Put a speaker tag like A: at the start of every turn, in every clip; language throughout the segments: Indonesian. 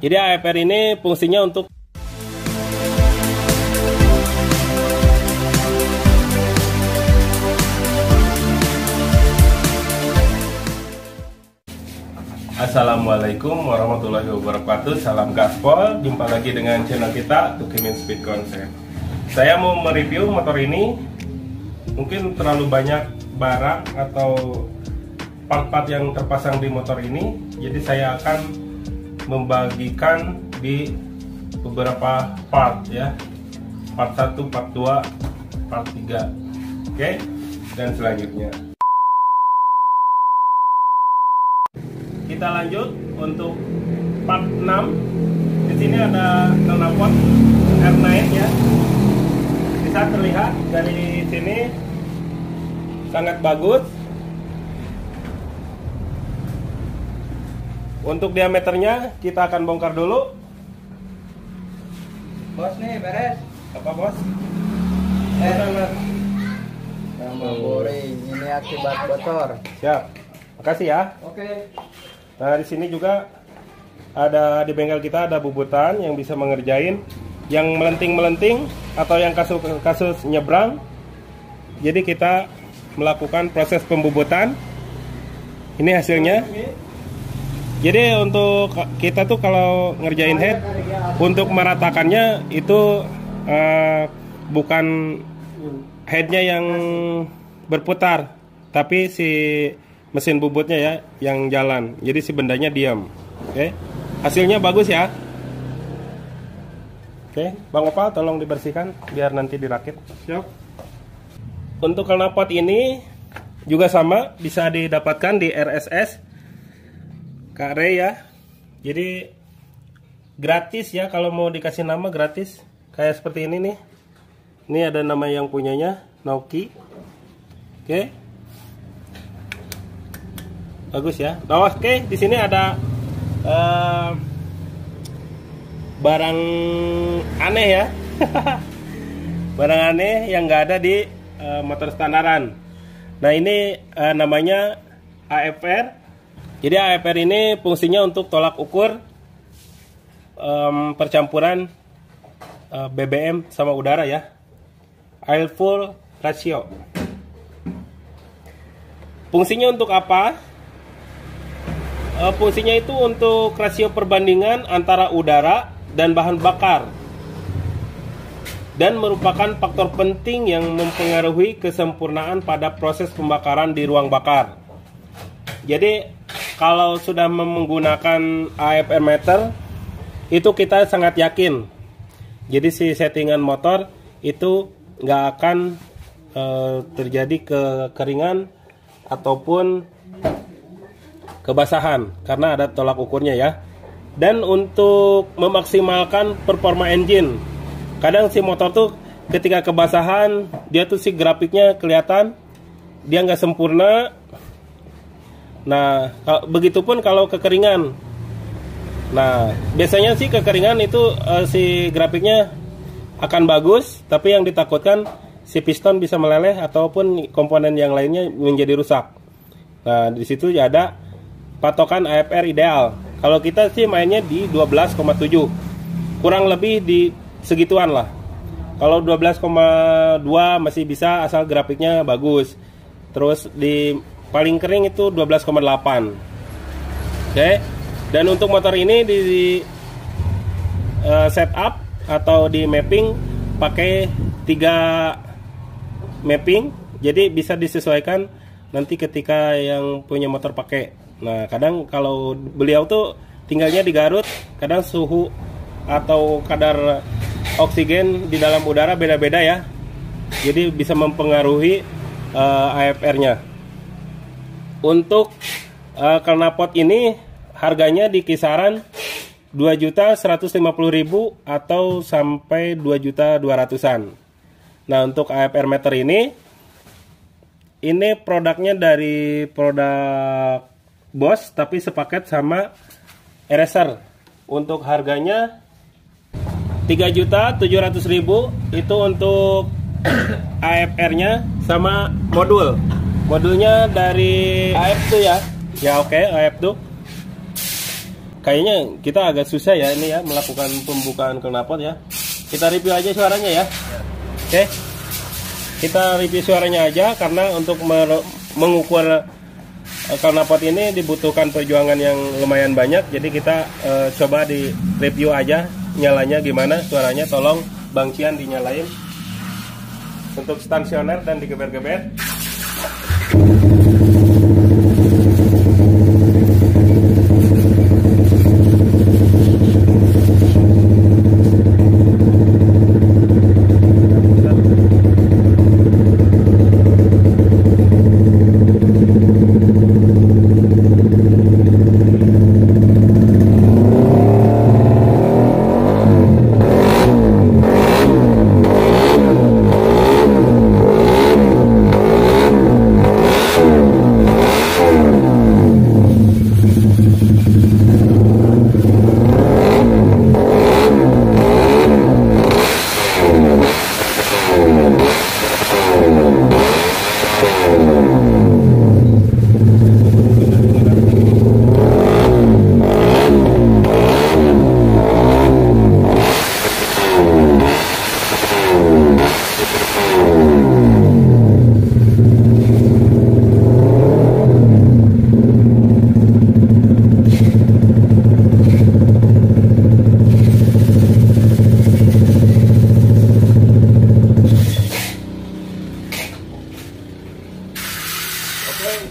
A: Jadi AFR ini fungsinya untuk Assalamualaikum warahmatullahi wabarakatuh. Salam gaspol. Jumpa lagi dengan channel kita Tukimin Speed Concept. Saya mau mereview motor ini. Mungkin terlalu banyak barang atau part-part yang terpasang di motor ini, jadi saya akan membagikan di beberapa part ya. Part 1, part 2, part 3. Oke? Dan selanjutnya kita lanjut untuk part 6. Di sini ada knalpot R9 ya. Bisa terlihat dari sini sangat bagus. Untuk diameternya kita akan bongkar dulu.
B: Bos nih beres.
A: Apa bos?
B: Tambah boring. Ini akibat bocor.
A: Siap. Makasih ya.
B: Oke.
A: Nah di sini juga ada di bengkel kita ada bubutan yang bisa mengerjain yang melenting atau yang kasus nyebrang. Jadi kita melakukan proses pembubutan. Ini hasilnya. Jadi untuk kita tuh kalau ngerjain head, untuk meratakannya itu bukan headnya yang berputar, tapi si mesin bubutnya ya yang jalan. Jadi si bendanya diam. Oke. Hasilnya bagus ya. Oke, Bang Opal tolong dibersihkan biar nanti dirakit. Siap. Untuk knalpot ini juga sama, bisa didapatkan di RSS Kare ya. Jadi gratis ya, kalau mau dikasih nama gratis. Kayak seperti ini nih. Ini ada nama yang punyanya, Naoki. Oke. Bagus ya. Nah, oke, di sini ada barang aneh ya. Barang aneh yang nggak ada di motor standaran. Nah, ini namanya AFR. Jadi AFR ini fungsinya untuk tolak ukur percampuran BBM sama udara ya. Air full ratio. Fungsinya untuk apa? Fungsinya itu untuk rasio perbandingan antara udara dan bahan bakar, dan merupakan faktor penting yang mempengaruhi kesempurnaan pada proses pembakaran di ruang bakar. Jadi kalau sudah menggunakan AFR meter itu kita sangat yakin. Jadi si settingan motor itu nggak akan terjadi kekeringan ataupun kebasahan karena ada tolak ukurnya ya. Dan untuk memaksimalkan performa engine, kadang si motor tuh ketika kebasahan dia tuh si grafiknya kelihatan dia nggak sempurna. Nah, begitupun kalau kekeringan. Nah, biasanya sih kekeringan itu si grafiknya akan bagus, tapi yang ditakutkan si piston bisa meleleh ataupun komponen yang lainnya menjadi rusak. Nah, di situ ya ada patokan AFR ideal. Kalau kita sih mainnya di 12,7. Kurang lebih di segituan lah. Kalau 12,2 masih bisa asal grafiknya bagus. Terus di paling kering itu 12,8. Oke. Dan untuk motor ini di setup atau di mapping pakai 3 mapping. Jadi bisa disesuaikan nanti ketika yang punya motor pakai. Nah, kadang kalau beliau tuh tinggalnya di Garut, kadang suhu atau kadar oksigen di dalam udara beda-beda ya. Jadi bisa mempengaruhi AFR-nya. Untuk knalpot ini harganya di kisaran 2.150.000 atau sampai 2.200.000-an. Nah, untuk AFR meter ini produknya dari produk Bosch tapi sepaket sama eraser. Untuk harganya 3.700.000 itu untuk AFR-nya sama modul. Modulnya dari AF2 ya. Ya oke, AF2. kayaknya kita agak susah ya ini ya melakukan pembukaan knalpot ya. Kita review aja suaranya ya. Oke. Kita review suaranya aja karena untuk mengukur knalpot ini dibutuhkan perjuangan yang lumayan banyak. Jadi kita coba di review aja nyalanya gimana suaranya. Tolong Bang Cian dinyalain untuk stasioner dan digeber-geber.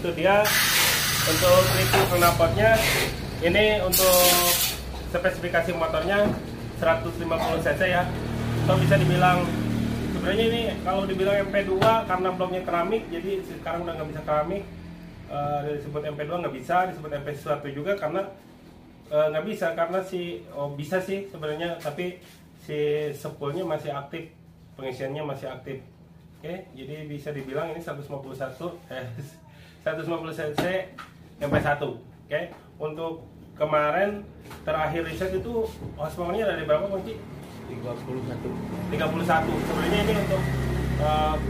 A: Itu dia untuk review knalpotnya. Ini untuk spesifikasi motornya 150 cc ya. Atau bisa dibilang sebenarnya ini kalau dibilang MP2 karena bloknya keramik, jadi sekarang udah nggak bisa keramik. Disebut MP2 nggak bisa, disebut MP1 juga karena nggak bisa karena bisa sih sebenarnya, tapi si spoolnya masih aktif, pengisiannya masih aktif. Oke, jadi bisa dibilang ini 150 cc MP1. Oke, untuk kemarin terakhir riset itu horsepower-nya dari berapa Bang Ci? 31. Sebenarnya ini untuk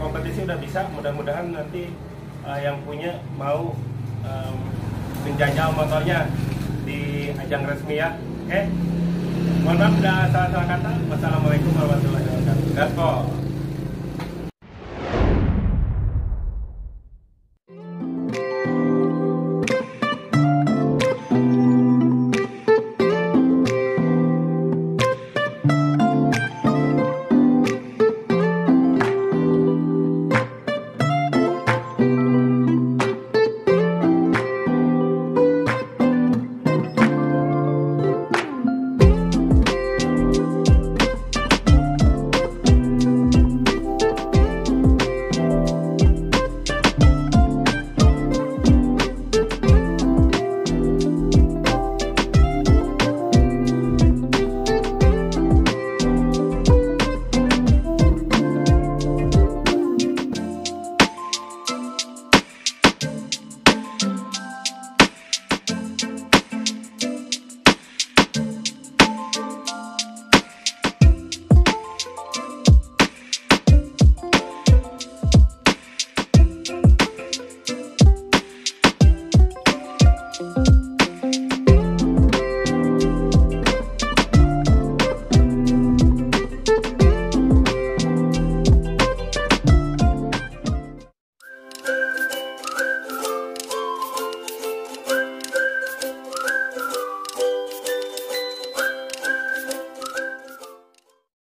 A: kompetisi udah bisa, mudah-mudahan nanti yang punya mau menjajal motornya di ajang resmi ya. Oke, mohon maaf udah salah kata. Wassalamualaikum warahmatullahi wabarakatuh. Gaspol.